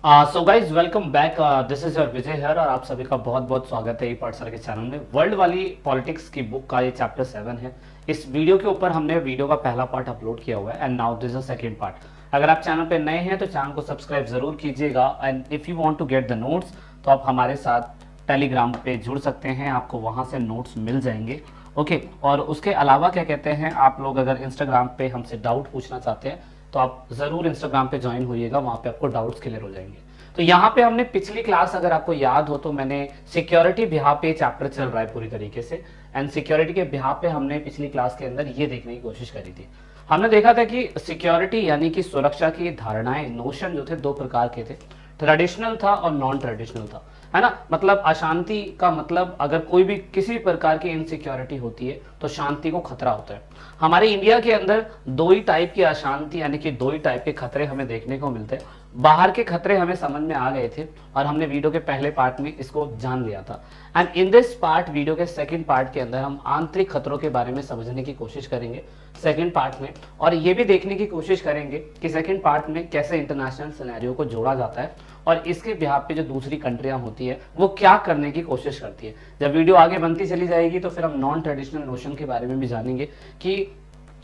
So guys welcome back. This is your Vijay here और आप सभी का बहुत बहुत स्वागत है पाठशाला के चैनल में। वर्ल्ड वाली पॉलिटिक्स की बुक का ये चैप्टर 7 है। इस वीडियो के ऊपर हमने वीडियो का पहला पार्ट अपलोड किया हुआ है and now this is second part. अगर आप चैनल पे नए हैं तो चैनल को सब्सक्राइब जरूर कीजिएगा and if you want to get the notes तो आप हमारे साथ टेलीग्राम पे जुड़ सकते हैं, आपको वहां से नोट्स मिल जाएंगे। ओके और उसके अलावा क्या कहते हैं, आप लोग अगर इंस्टाग्राम पे हमसे डाउट पूछना चाहते हैं तो आप जरूर इंस्टाग्राम पे ज्वाइन होइएगा, वहां पे आपको डाउट्स क्लियर हो जाएंगे। तो यहाँ पे हमने पिछली क्लास, अगर आपको याद हो तो मैंने सिक्योरिटी बिहाफ पे चैप्टर चल रहा है पूरी तरीके से एंड सिक्योरिटी के बिहाफ पे हमने पिछली क्लास के अंदर ये देखने की कोशिश करी थी। हमने देखा था कि सिक्योरिटी यानी कि सुरक्षा की धारणाएं, नोशन जो थे दो प्रकार के थे, ट्रेडिशनल था और नॉन ट्रेडिशनल था, है ना। मतलब अशांति का मतलब अगर कोई भी किसी प्रकार की इनसिक्योरिटी होती है तो शांति को खतरा होता है। हमारे इंडिया के अंदर दो ही टाइप की अशांति यानी कि दो ही टाइप के खतरे हमें देखने को मिलते हैं। बाहर के खतरे हमें समझ में आ गए थे और हमने वीडियो के पहले पार्ट में इसको जान लिया था and in this part, video के सेकंड पार्ट के अंदर हम आंतरिक खतरों के बारे में समझने की कोशिश करेंगे सेकंड पार्ट में, और ये भी देखने की कोशिश करेंगे कि सेकंड पार्ट में कैसे इंटरनेशनल सिनेरियो को जोड़ा जाता है और इसके बिहाफ पे जो दूसरी कंट्रियां होती है वो क्या करने की कोशिश करती है। जब वीडियो आगे बनती चली जाएगी तो फिर हम नॉन ट्रेडिशनल नोशन के बारे में भी जानेंगे कि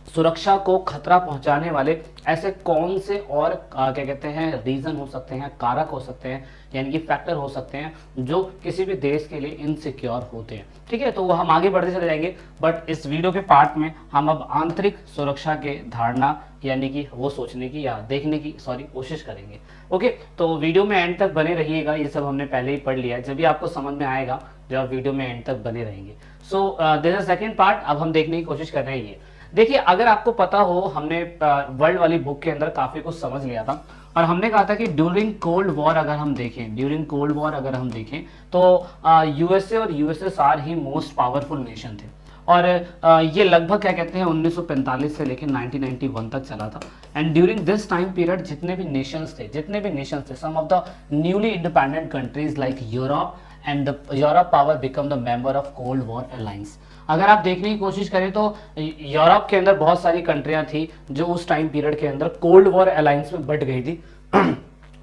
सुरक्षा को खतरा पहुंचाने वाले ऐसे कौन से और क्या कहते हैं रीजन हो सकते हैं, कारक हो सकते हैं, यानी कि फैक्टर हो सकते हैं जो किसी भी देश के लिए इनसिक्योर होते हैं। ठीक है, तो वो हम आगे बढ़ते चले जाएंगे, बट इस वीडियो के पार्ट में हम अब आंतरिक सुरक्षा के धारणा यानी कि वो सोचने की या देखने की कोशिश करेंगे। ओके, तो वीडियो में एंड तक बने रहिएगा। ये सब हमने पहले ही पढ़ लिया है, जब भी आपको समझ में आएगा जब आप वीडियो में एंड तक बने रहेंगे। So this is second part. अब हम देखने की कोशिश कर रहे हैं। ये देखिए, अगर आपको पता हो, हमने वर्ल्ड वाली बुक के अंदर काफी कुछ समझ लिया था और हमने कहा था कि ड्यूरिंग कोल्ड वॉर अगर हम देखें तो यूएसए और यूएसएसआर ही मोस्ट पावरफुल नेशन थे और ये लगभग क्या कहते हैं 1945 से लेकर 1991 तक चला था and during this time period जितने भी नेशंस थे some of the newly independent countries like Europe and Europe power become the member of cold war alliance. अगर आप देखने की कोशिश करें तो यूरोप के अंदर बहुत सारी कंट्रियां थी जो उस टाइम पीरियड के अंदर कोल्ड वॉर अलायंस में बट गई थी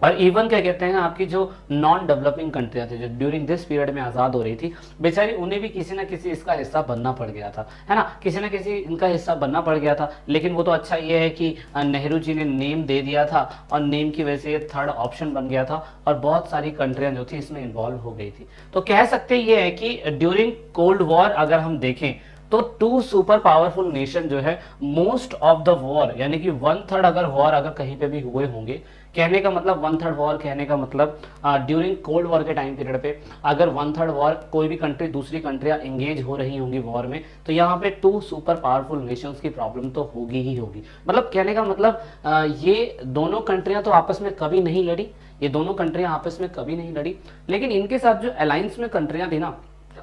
और इवन क्या कहते हैं, आपकी जो नॉन डेवलपिंग कंट्रियां थी जो ड्यूरिंग दिस पीरियड में आजाद हो रही थी, बेचारी उन्हें भी किसी ना किसी इसका हिस्सा बनना पड़ गया था, है ना, किसी ना किसी इनका हिस्सा बनना पड़ गया था। लेकिन वो तो अच्छा ये है कि नेहरू जी ने नेम दे दिया था और नेम की वजह से ये थर्ड ऑप्शन बन गया था और बहुत सारी कंट्रियां जो थी इसमें इन्वॉल्व हो गई थी। तो कह सकते ये है कि ड्यूरिंग कोल्ड वॉर अगर हम देखें तो टू सुपर पावरफुल नेशन जो है मोस्ट ऑफ द वॉर यानी कि 1/3 अगर वॉर अगर कहीं पे भी हुए होंगे, कहने का मतलब 1/3 वॉर, कहने का मतलब ड्यूरिंग कोल्ड वॉर के टाइम पीरियड पे अगर 1/3 वॉर कोई भी कंट्री दूसरी कंट्रियां एंगेज हो रही होंगी वॉर में, तो यहाँ पे टू सुपर पावरफुल नेशंस की प्रॉब्लम तो होगी ही होगी। मतलब कहने का मतलब ये दोनों कंट्रियां तो आपस में कभी नहीं लड़ी, लेकिन इनके साथ जो अलायंस में कंट्रियां थी ना,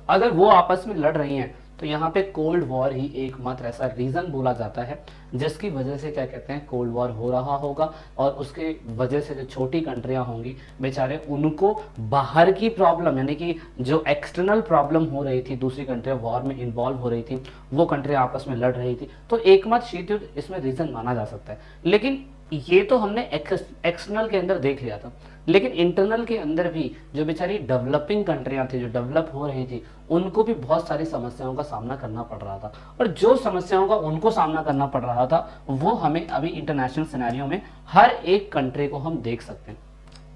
अगर वो आपस में लड़ रही हैं तो यहाँ पे कोल्ड वॉर ही एकमात्र ऐसा रीजन बोला जाता है जिसकी वजह से क्या कहते हैं कोल्ड वॉर हो रहा होगा और उसके वजह से जो छोटी कंट्रियां होंगी बेचारे उनको बाहर की प्रॉब्लम यानी कि जो एक्सटर्नल प्रॉब्लम हो रही थी, दूसरी कंट्रियां वॉर में इन्वॉल्व हो रही थी, वो कंट्रियां आपस में लड़ रही थी, तो एकमात्र शीत युद्ध इसमें रीजन माना जा सकता है। लेकिन ये तो हमने एक्सटर्नल के अंदर देख लिया था, लेकिन इंटरनल के अंदर भी जो बेचारी डेवलपिंग कंट्रियां थी जो डेवलप हो रही थी उनको भी बहुत सारी समस्याओं का सामना करना पड़ रहा था और जो समस्याओं का उनको सामना करना पड़ रहा था वो हमें अभी इंटरनेशनल सिनेरियो में हर एक कंट्री को हम देख सकते हैं।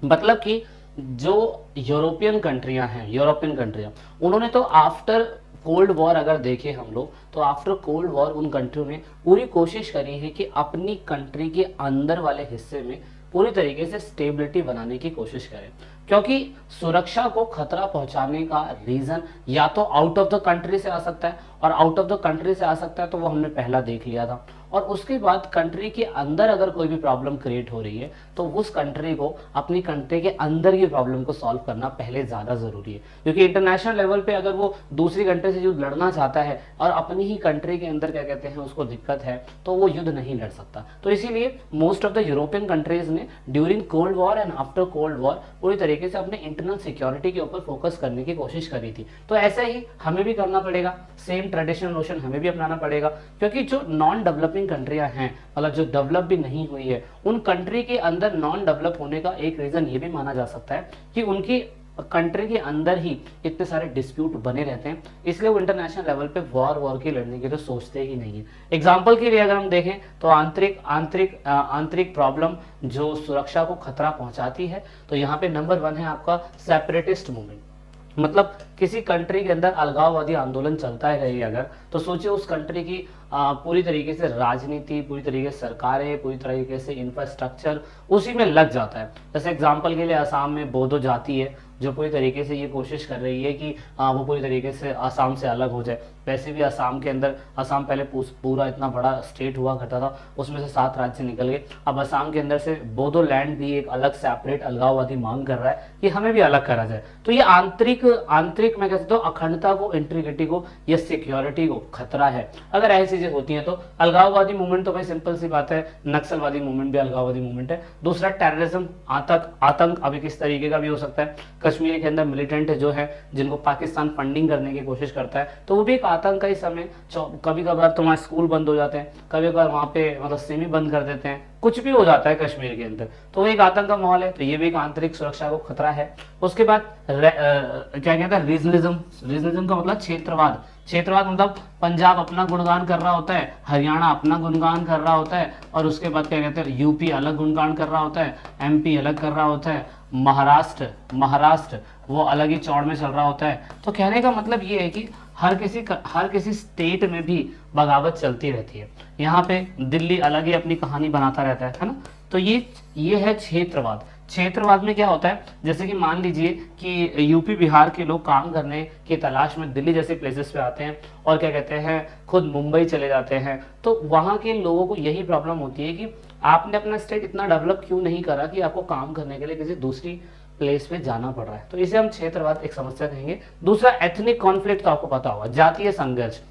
मतलब कि जो यूरोपियन कंट्रियां उन्होंने तो आफ्टर कोल्ड वॉर अगर देखें हम लोग तो आफ्टर कोल्ड वॉर उन कंट्रियों ने पूरी कोशिश करी है कि अपनी कंट्री के अंदर वाले हिस्से में पूरी तरीके से स्टेबिलिटी बनाने की कोशिश करें, क्योंकि सुरक्षा को खतरा पहुंचाने का रीजन या तो आउट ऑफ द कंट्री से आ सकता है और आउट ऑफ द कंट्री से आ सकता है तो वो हमने पहला देख लिया था, और उसके बाद कंट्री के अंदर अगर कोई भी प्रॉब्लम क्रिएट हो रही है तो उस कंट्री को अपनी कंट्री के अंदर की प्रॉब्लम को सॉल्व करना पहले ज्यादा जरूरी है, क्योंकि इंटरनेशनल लेवल पे अगर वो दूसरी कंट्री से युद्ध लड़ना चाहता है और अपनी ही कंट्री के अंदर क्या कहते हैं उसको दिक्कत है तो वो युद्ध नहीं लड़ सकता। तो इसीलिए most of the European countries ने during cold war and after cold war पूरी तरीके से अपने इंटरनल सिक्योरिटी के ऊपर फोकस करने की कोशिश करी थी। तो ऐसा ही हमें भी करना पड़ेगा, सेम ट्रेडिशनल नोशन हमें भी अपनाना पड़ेगा, क्योंकि जो नॉन डेवलपिंग डेवलपिंग कंट्रियां हैं, मतलब जो डेवलप भी नहीं हुई है, उन कंट्री के अंदर नॉन डेवलप होने का एक रीजन ये भी माना जा सकता है कि उनकी कंट्री के अंदर ही इतने सारे डिस्प्यूट बने रहते हैं, इसलिए वो इंटरनेशनल लेवल पे वॉर की लड़ने की तो सोचते ही नहीं है। एग्जाम्पल के लिए अगर हम देखें तो आंतरिक प्रॉब्लम जो सुरक्षा को खतरा पहुंचाती है, तो यहाँ पे नंबर 1 है आपका सेपरेटिस्ट मूवमेंट। मतलब किसी कंट्री के अंदर अलगाववादी आंदोलन चलता है रही अगर, तो सोचिए उस कंट्री की पूरी तरीके से राजनीति, पूरी तरीके से सरकारें, पूरी तरीके से इंफ्रास्ट्रक्चर उसी में लग जाता है। जैसे एग्जांपल के लिए असम में बोडो जाति है जो पूरी तरीके से ये कोशिश कर रही है कि वो पूरी तरीके से असम से अलग हो जाए। वैसे भी असम के अंदर, असम पहले पूरा इतना बड़ा स्टेट हुआ करता था, उसमें से 7 राज्य निकल गए। अब असम के अंदर से बोडो लैंड भी एक अलग सेपरेट अलगाववादी मांग कर रहा है कि हमें भी अलग करा जाए। तो ये आंतरिक मैं कह सकता हूँ अखंडता को, इंटीग्रिटी को या सिक्योरिटी को खतरा है। अगर ऐसी चीजें होती हैं तो अलगाववादी मूवमेंट तो भाई सिंपल सी बात है, नक्सलवादी मूवमेंट भी अलगाववादी मूवमेंट है। दूसरा टेररिज्म, आतंक अभी किस तरीके का भी हो सकता है। कश्मीर के अंदर मिलिटेंट जो है जिनको पाकिस्तान फंडिंग करने की कोशिश करता है, तो वो भी एक आतंक का ही समय। कभी कभार तुम्हारे स्कूल बंद हो जाते हैं, कभी कभार वहां पे मतलब सिमी बंद कर देते हैं, कुछ भी हो जाता है कश्मीर के अंदर, तो वो एक आतंक का माहौल है। तो ये भी एक आंतरिक सुरक्षा को खतरा है। उसके बाद क्या कहते हैं, रीजनलिज्म का मतलब क्षेत्रवाद मतलब पंजाब अपना गुणगान कर रहा होता है, हरियाणा अपना गुणगान कर रहा होता है, और उसके बाद क्या कहते हैं यूपी अलग गुणगान कर रहा होता है, एमपी अलग कर रहा होता है, महाराष्ट्र वो अलग ही चौड़ में चल रहा होता है। तो कहने का मतलब ये है कि हर किसी स्टेट में भी बगावत चलती रहती है। यहाँ पे दिल्ली अलग ही अपनी कहानी बनाता रहता है ना। तो ये है क्षेत्रवाद में क्या होता है, जैसे कि मान लीजिए कि यूपी बिहार के लोग काम करने की तलाश में दिल्ली जैसे प्लेसेस पे आते हैं और क्या कहते हैं खुद मुंबई चले जाते हैं, तो वहाँ के लोगों को यही प्रॉब्लम होती है कि आपने अपना स्टेट इतना डेवलप क्यों नहीं करा कि आपको काम करने के लिए किसी दूसरी प्लेस पे जाना पड़ रहा है। तो इसे हम क्षेत्रवाद एक समस्या कहेंगे। दूसरा एथनिक कॉन्फ्लिक्ट, तो आपको पता होगा जातीय संघर्ष।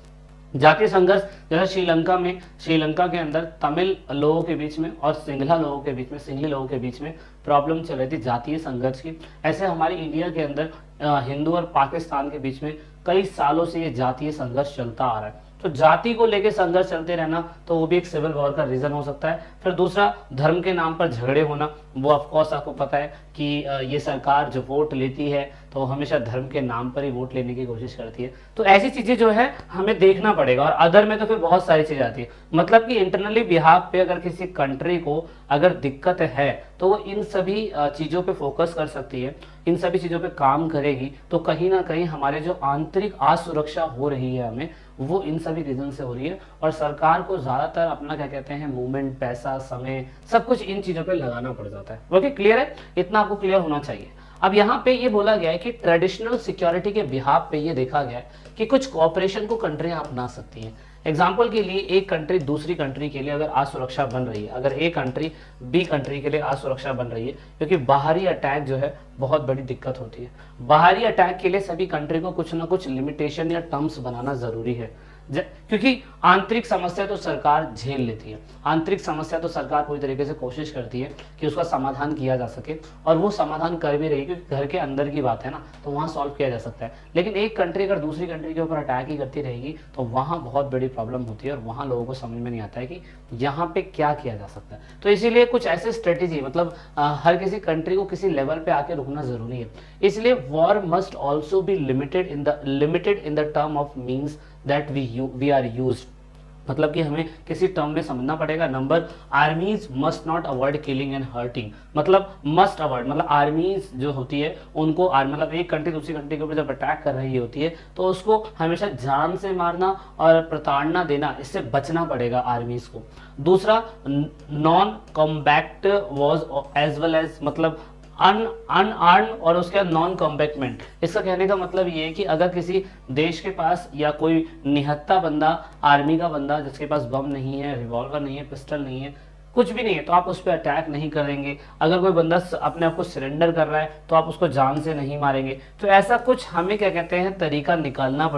जैसे श्रीलंका के अंदर तमिल लोगों के बीच में और सिंघली लोगों के बीच में प्रॉब्लम चल रही थी जातीय संघर्ष की। ऐसे हमारी इंडिया के अंदर हिंदू और पाकिस्तान के बीच में कई सालों से ये जातीय संघर्ष चलता आ रहा है। तो जाति को लेकर संघर्ष चलते रहना, तो वो भी एक सिविल वॉर का रीजन हो सकता है। फिर दूसरा धर्म के नाम पर झगड़े होना, वो ऑफकोर्स आपको पता है कि ये सरकार जो वोट लेती है तो हमेशा धर्म के नाम पर ही वोट लेने की कोशिश करती है। तो ऐसी चीजें जो है हमें देखना पड़ेगा। और अदर में तो फिर बहुत सारी चीजें आती है, मतलब कि इंटरनली बिहाफ पे अगर किसी कंट्री को अगर दिक्कत है तो वो इन सभी चीजों पे फोकस कर सकती है, इन सभी चीजों पे काम करेगी। तो कहीं ना कहीं हमारे जो आंतरिक असुरक्षा हो रही है हमें, वो इन सभी रीजन से हो रही है। और सरकार को ज्यादातर अपना क्या कहते हैं मूवमेंट, पैसा, समय, सब कुछ इन चीजों पे लगाना पड़ जाता है। ओके, क्लियर है? इतना आपको क्लियर होना चाहिए। अब यहाँ पे ये बोला गया है कि ट्रेडिशनल सिक्योरिटी के बिहाफ पे ये देखा गया है कि कुछ कोऑपरेशन को कंट्रियां अपना सकती हैं। एग्जाम्पल के लिए एक कंट्री दूसरी कंट्री के लिए अगर असुरक्षा बन रही है, अगर एक कंट्री बी कंट्री के लिए असुरक्षा बन रही है, क्योंकि बाहरी अटैक जो है बहुत बड़ी दिक्कत होती है। बाहरी अटैक के लिए सभी कंट्री को कुछ ना कुछ लिमिटेशन या टर्म्स बनाना जरूरी है, क्योंकि आंतरिक समस्या तो सरकार झेल लेती है, आंतरिक समस्या तो सरकार पूरी तरीके से कोशिश करती है कि उसका समाधान किया जा सके, और वो समाधान कर भी रही है क्योंकि घर के अंदर की बात है ना, तो वहाँ सॉल्व किया जा सकता है। लेकिन एक कंट्री अगर दूसरी कंट्री के ऊपर अटैक ही करती रहेगी तो वहाँ बहुत बड़ी प्रॉब्लम होती है, और वहाँ लोगों को समझ में नहीं आता है कि यहाँ पे क्या किया जा सकता है। तो इसीलिए कुछ ऐसे स्ट्रेटेजी, मतलब हर किसी कंट्री को किसी लेवल पे आके रुकना जरूरी है। इसलिए war must also be limited in the term of means that we are used, मतलब कि हमें किसी टर्म में समझना पड़ेगा। Number, armies must not avoid killing and hurting, मतलब मस्ट अवॉइड, मतलब आर्मीज जो होती है उनको मतलब एक कंट्री दूसरी कंट्री के ऊपर जब अटैक कर रही होती है तो उसको हमेशा जान से मारना और प्रताड़ना देना, इससे बचना पड़ेगा आर्मीज को। दूसरा, non combat was as well as, मतलब अनआर्म और उसके बाद नॉन कॉम्बैक्टमेंट। इसका कहने का मतलब ये है कि अगर किसी देश के पास या कोई निहत्था बंदा, आर्मी का बंदा जिसके पास बम नहीं है, रिवॉल्वर नहीं है, पिस्टल नहीं है, कुछ भी नहीं है, तो आप उस पर अटैक नहीं करेंगे। अगर कोई बंदा अपने आप को सरेंडर कर रहा है तो आप उसको जान से नहीं मारेंगे। तो ऐसा कुछ हमें क्या कहते हैं तरीका निकालना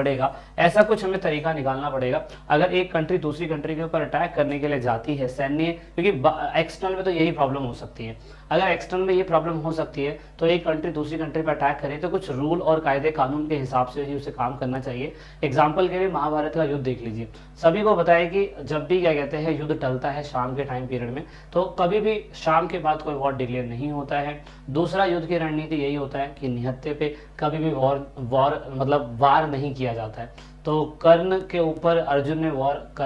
पड़ेगा, अगर एक कंट्री दूसरी कंट्री के ऊपर अटैक करने के लिए जाती है सैन्य, क्योंकि एक्सटर्नल में तो यही प्रॉब्लम हो सकती है। अगर एक्सटर्नल में ये प्रॉब्लम हो सकती है तो एक कंट्री दूसरी कंट्री पर अटैक करे तो कुछ रूल और कायदे कानून के हिसाब से ही उसे काम करना चाहिए। एग्जाम्पल के लिए महाभारत का युद्ध देख लीजिए, सभी को पता है कि जब भी क्या कहते हैं युद्ध टलता है शाम के टाइम पीरियड में, तो कभी भी शाम के बाद कोई वॉर डिक्लेयर नहीं होता है। दूसरा युद्ध की रणनीति यही होता है कि निहत्थे पे कभी भी वार नहीं किया जाता है। तो कर्ण के ऊपर अर्जुन ने अटैक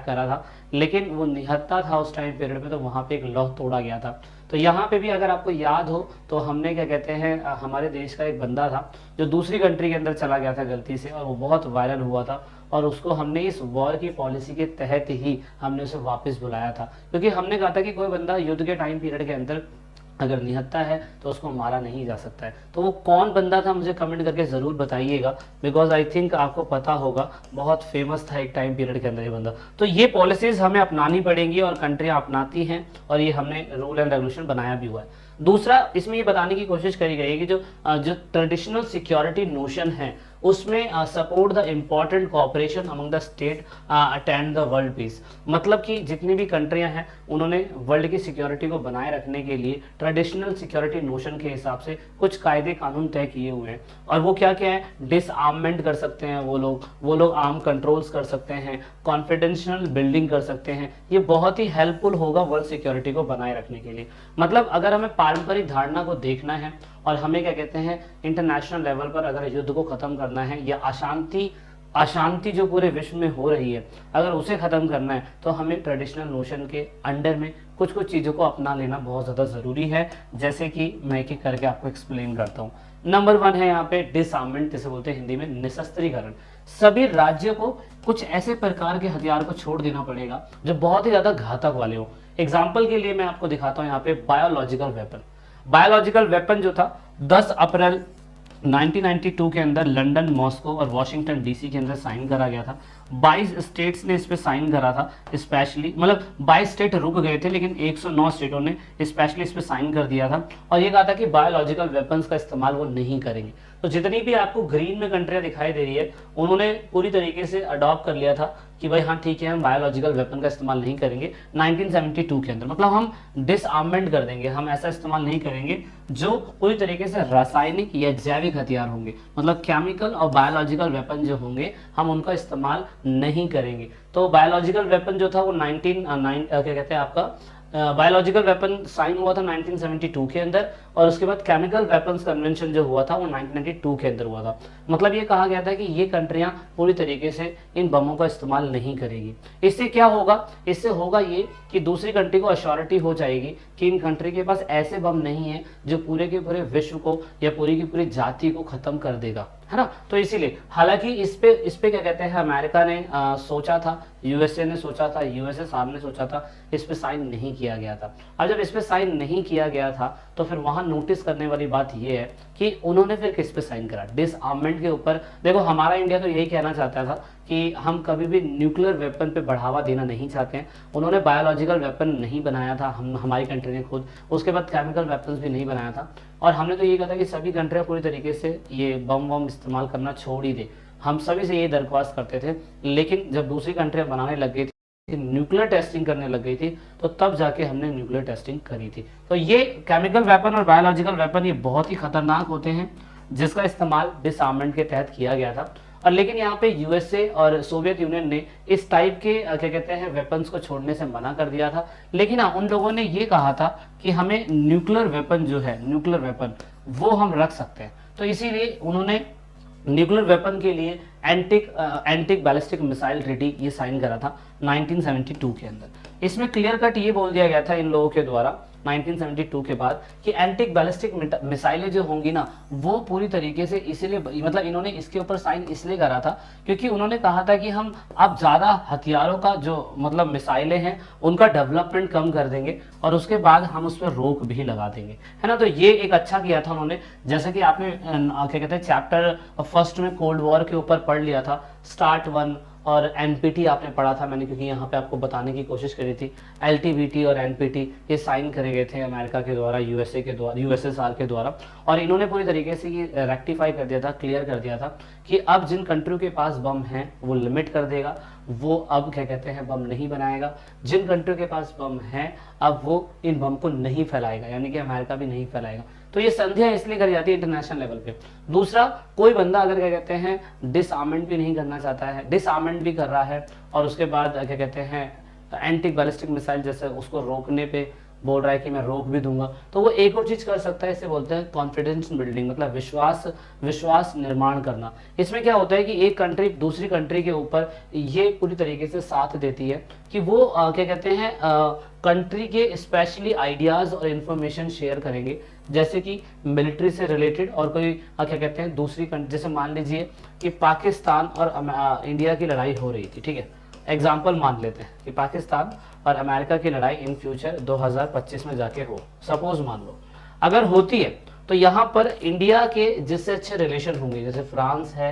करा था, लेकिन वो निहत्था था उस टाइम पीरियड में, तो वहां पे एक लौह तोड़ा गया था। तो यहाँ पे भी अगर आपको याद हो तो हमने क्या कहते हैं हमारे देश का एक बंदा था जो दूसरी कंट्री के अंदर चला गया था गलती से, और वो बहुत वायरल हुआ था, और उसको हमने इस वॉर की पॉलिसी के तहत ही हमने उसे वापस बुलाया था, क्योंकि हमने कहा था कि कोई बंदा युद्ध के टाइम पीरियड के अंदर अगर निहत्था है तो उसको मारा नहीं जा सकता है। तो वो कौन बंदा था मुझे कमेंट करके ज़रूर बताइएगा, बिकॉज आई थिंक आपको पता होगा, बहुत फेमस था एक टाइम पीरियड के अंदर ये बंदा। तो ये पॉलिसीज हमें अपनानी पड़ेंगी और कंट्रियां अपनाती हैं, और ये हमने रूल एंड रेगुलेशन बनाया भी हुआ है। दूसरा, इसमें ये बताने की कोशिश करी गई है कि जो ट्रेडिशनल सिक्योरिटी नोशन है उसमें support the important cooperation among the state attend the world peace. मतलब कि जितनी भी कंट्रियां हैं उन्होंने वर्ल्ड की सिक्योरिटी को बनाए रखने के लिए ट्रेडिशनल सिक्योरिटी नोशन के हिसाब से कुछ कायदे कानून तय किए हुए हैं। और वो क्या क्या है, डिसआर्ममेंट कर सकते हैं वो लोग आर्म कंट्रोल्स कर सकते हैं, कॉन्फिडेंशियल बिल्डिंग कर सकते हैं। ये बहुत ही हेल्पफुल होगा वर्ल्ड सिक्योरिटी को बनाए रखने के लिए। मतलब अगर हमें पारंपरिक धारणा को देखना है और हमें क्या कहते हैं इंटरनेशनल लेवल पर अगर युद्ध को खत्म करना है या अशांति जो पूरे विश्व में हो रही है अगर उसे खत्म करना है, तो हमें ट्रेडिशनल नोशन के अंडर में कुछ चीज़ों को अपना लेना बहुत ज़्यादा ज़रूरी है, जैसे कि मैं एक करके आपको एक्सप्लेन करता हूँ। नंबर 1 है यहाँ पे डिसआर्ममेंट, जिसे बोलते हैं हिंदी में निशस्त्रीकरण। सभी राज्यों को कुछ ऐसे प्रकार के हथियार को छोड़ देना पड़ेगा जो बहुत ही ज़्यादा घातक वाले हो। एग्जाम्पल के लिए मैं आपको दिखाता हूँ यहाँ पे बायोलॉजिकल वेपन जो था 10 अप्रैल 1992 के अंदर लंदन, मॉस्को और वॉशिंगटन डीसी के अंदर साइन करा गया था। 22 स्टेट्स ने इस पे साइन करा था स्पेशली, मतलब 22 स्टेट रुक गए थे लेकिन 109 स्टेटों ने स्पेशली इस पे साइन कर दिया था, और ये कहा था कि बायोलॉजिकल वेपन्स का इस्तेमाल वो नहीं करेंगे। तो जितनी भी आपको ग्रीन में कंट्रियां दिखाई दे रही है उन्होंने पूरी तरीके से अडॉप्ट कर लिया था कि भाई हाँ ठीक है हम बायोलॉजिकल वेपन का इस्तेमाल नहीं करेंगे 1972 के अंदर, मतलब हम डिसआर्ममेंट कर देंगे, हम ऐसा इस्तेमाल नहीं करेंगे जो पूरी तरीके से रासायनिक या जैविक हथियार होंगे, मतलब केमिकल और बायोलॉजिकल वेपन जो होंगे हम उनका इस्तेमाल नहीं करेंगे। तो बायोलॉजिकल वेपन जो था वो बायोलॉजिकल वेपन साइन हुआ था 1972 के अंदर, और उसके बाद केमिकल वेपन्स कन्वेंशन जो हुआ था वो 1992 के अंदर हुआ था। मतलब ये कहा गया था कि ये कंट्रियां पूरी तरीके से इन बमों का इस्तेमाल नहीं करेगी। इससे क्या होगा, इससे होगा ये कि दूसरी कंट्री को अश्योरिटी हो जाएगी कि इन कंट्री के पास ऐसे बम नहीं है जो पूरे के पूरे विश्व को या पूरी की पूरी जाति को खत्म कर देगा, है ना। तो इसीलिए हालांकि इस पे क्या कहते हैं अमेरिका ने सोचा था, यूएसए ने सोचा था, यूएसए साहब ने सोचा था, इस पे साइन नहीं किया गया था। और जब इस पे साइन नहीं किया गया था तो फिर वहां नोटिस करने वाली बात यह है कि उन्होंने फिर किस पे साइन करा, डिसआर्ममेंट के ऊपर। देखो हमारा इंडिया तो यही कहना चाहता था कि हम कभी भी न्यूक्लियर वेपन पे बढ़ावा देना नहीं चाहते हैं। उन्होंने बायोलॉजिकल वेपन नहीं बनाया था, हमारी कंट्री ने खुद, उसके बाद केमिकल वेपन्स भी नहीं बनाया था, और हमने तो ये कहा था कि सभी कंट्रियां पूरी तरीके से ये बम इस्तेमाल करना छोड़ ही दे। हम सभी से ये दरख्वास्त करते थे, लेकिन जब दूसरी कंट्रियां बनाने लग गई थी, न्यूक्लियर टेस्टिंग करने लग गई थी, तो तब जाके हमने न्यूक्लियर टेस्टिंग करी थी। तो ये केमिकल वेपन और बायोलॉजिकल वेपन ये बहुत ही खतरनाक होते हैं जिसका इस्तेमाल डिसआर्ममेंट के तहत किया गया था। और लेकिन यहाँ पे यूएसए और सोवियत यूनियन ने इस टाइप के क्या कहते हैं वेपन्स को छोड़ने से मना कर दिया था। लेकिन हाँ, उन लोगों ने ये कहा था कि हमें न्यूक्लियर वेपन जो है, न्यूक्लियर वेपन वो हम रख सकते हैं। तो इसीलिए उन्होंने न्यूक्लियर वेपन के लिए एंटिक बैलिस्टिक मिसाइल ट्रीटी ये साइन करा था 1972 के अंदर। इसमें क्लियर कट ये बोल दिया गया था इन लोगों के द्वारा 1972 के बाद कि एंटिक बैलिस्टिक मिसाइलें जो होंगी ना वो पूरी तरीके से इसलिए, मतलब इन्होंने इसके ऊपर साइन इसलिए करा था क्योंकि उन्होंने कहा था कि हम अब ज़्यादा हथियारों का जो मतलब मिसाइलें हैं उनका डेवलपमेंट कम कर देंगे और उसके बाद हम उस पर रोक भी लगा देंगे, है ना। तो ये एक अच्छा किया था उन्होंने। जैसे कि आपने क्या कहते हैं चैप्टर फर्स्ट में कोल्ड वॉर के ऊपर पढ़ लिया था, स्टार्ट 1 और एनपीटी आपने पढ़ा था मैंने, क्योंकि यहाँ पे आपको बताने की कोशिश करी थी। एलटीबीटी और एनपीटी ये साइन करे गए थे अमेरिका के द्वारा, यूएसएसआर के द्वारा, और इन्होंने पूरी तरीके से ये रेक्टिफाई कर दिया था, क्लियर कर दिया था कि अब जिन कंट्रियों के पास बम हैं वो लिमिट कर देगा, वो अब क्या कहते हैं बम नहीं बनाएगा, जिन कंट्री के पास बम है अब वो इन बम को नहीं फैलाएगा, यानी कि अमेरिका भी नहीं फैलाएगा। तो ये संधियां इसलिए करी जाती है इंटरनेशनल लेवल पे। दूसरा, कोई बंदा अगर क्या कहते हैं डिसआर्मेंट भी नहीं करना चाहता है, डिसआर्मेंट भी कर रहा है और उसके बाद क्या कहते हैं एंटी बैलिस्टिक मिसाइल जैसे उसको रोकने पे बोल रहा है कि मैं रोक भी दूंगा, तो वो एक और चीज कर सकता है, इसे बोलते हैं कॉन्फिडेंस बिल्डिंग, मतलब विश्वास निर्माण करना। इसमें क्या होता है कि एक कंट्री दूसरी कंट्री के ऊपर ये पूरी तरीके से साथ देती है कि वो क्या कहते हैं कंट्री के स्पेशली आइडियाज और इंफॉर्मेशन शेयर करेंगे, जैसे कि मिलिट्री से रिलेटेड और कोई क्या कहते हैं दूसरी कंट्री, जैसे मान लीजिए कि पाकिस्तान और इंडिया की लड़ाई हो रही थी, ठीक है, एग्जाम्पल मान लेते हैं कि पाकिस्तान और अमेरिका की लड़ाई इन फ्यूचर 2025 में जाके हो, सपोज मान लो अगर होती है, तो यहाँ पर इंडिया के जिससे अच्छे रिलेशन होंगे, जैसे फ्रांस है,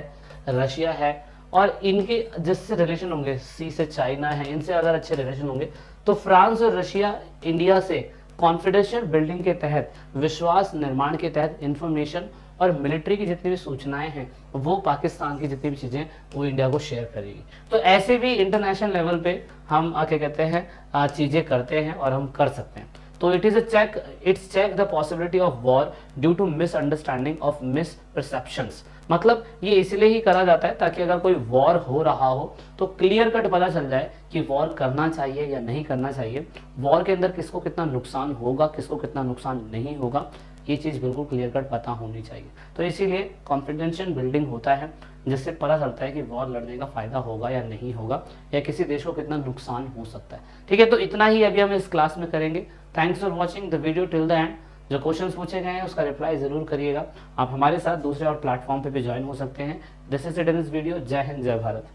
रशिया है, और इनके जिससे रिलेशन होंगे सी से चाइना है, इनसे अगर अच्छे रिलेशन होंगे, तो फ्रांस और रशिया इंडिया से कॉन्फिडेंशियल बिल्डिंग के तहत, विश्वास निर्माण के तहत इंफॉर्मेशन और मिलिट्री की जितनी भी सूचनाएं हैं वो पाकिस्तान की जितनी भी चीजें वो इंडिया को शेयर करेगी। तो ऐसे भी इंटरनेशनल लेवल पे हम क्या कहते हैं चीजें करते हैं और हम कर सकते हैं। तो it's check the possibility of war due to misunderstanding of misperceptions, मतलब ये इसलिए ही करा जाता है ताकि अगर कोई वॉर हो रहा हो तो क्लियर कट पता चल जाए कि वॉर करना चाहिए या नहीं करना चाहिए, वॉर के अंदर किसको कितना नुकसान होगा, किसको कितना नुकसान नहीं होगा, ये चीज़ बिल्कुल क्लियर कट पता होनी चाहिए। तो इसीलिए कॉन्फिडेंशियल बिल्डिंग होता है जिससे पता चलता है कि वॉर लड़ने का फायदा होगा या नहीं होगा, या किसी देश को कितना नुकसान हो सकता है। ठीक है, तो इतना ही अभी हम इस क्लास में करेंगे। Thanks for watching the video till the end. जो क्वेश्चंस पूछे गए हैं उसका रिप्लाई जरूर करिएगा। आप हमारे साथ दूसरे और प्लेटफॉर्म पे भी ज्वाइन हो सकते हैं। This is it in this video. जय हिंद, जय भारत।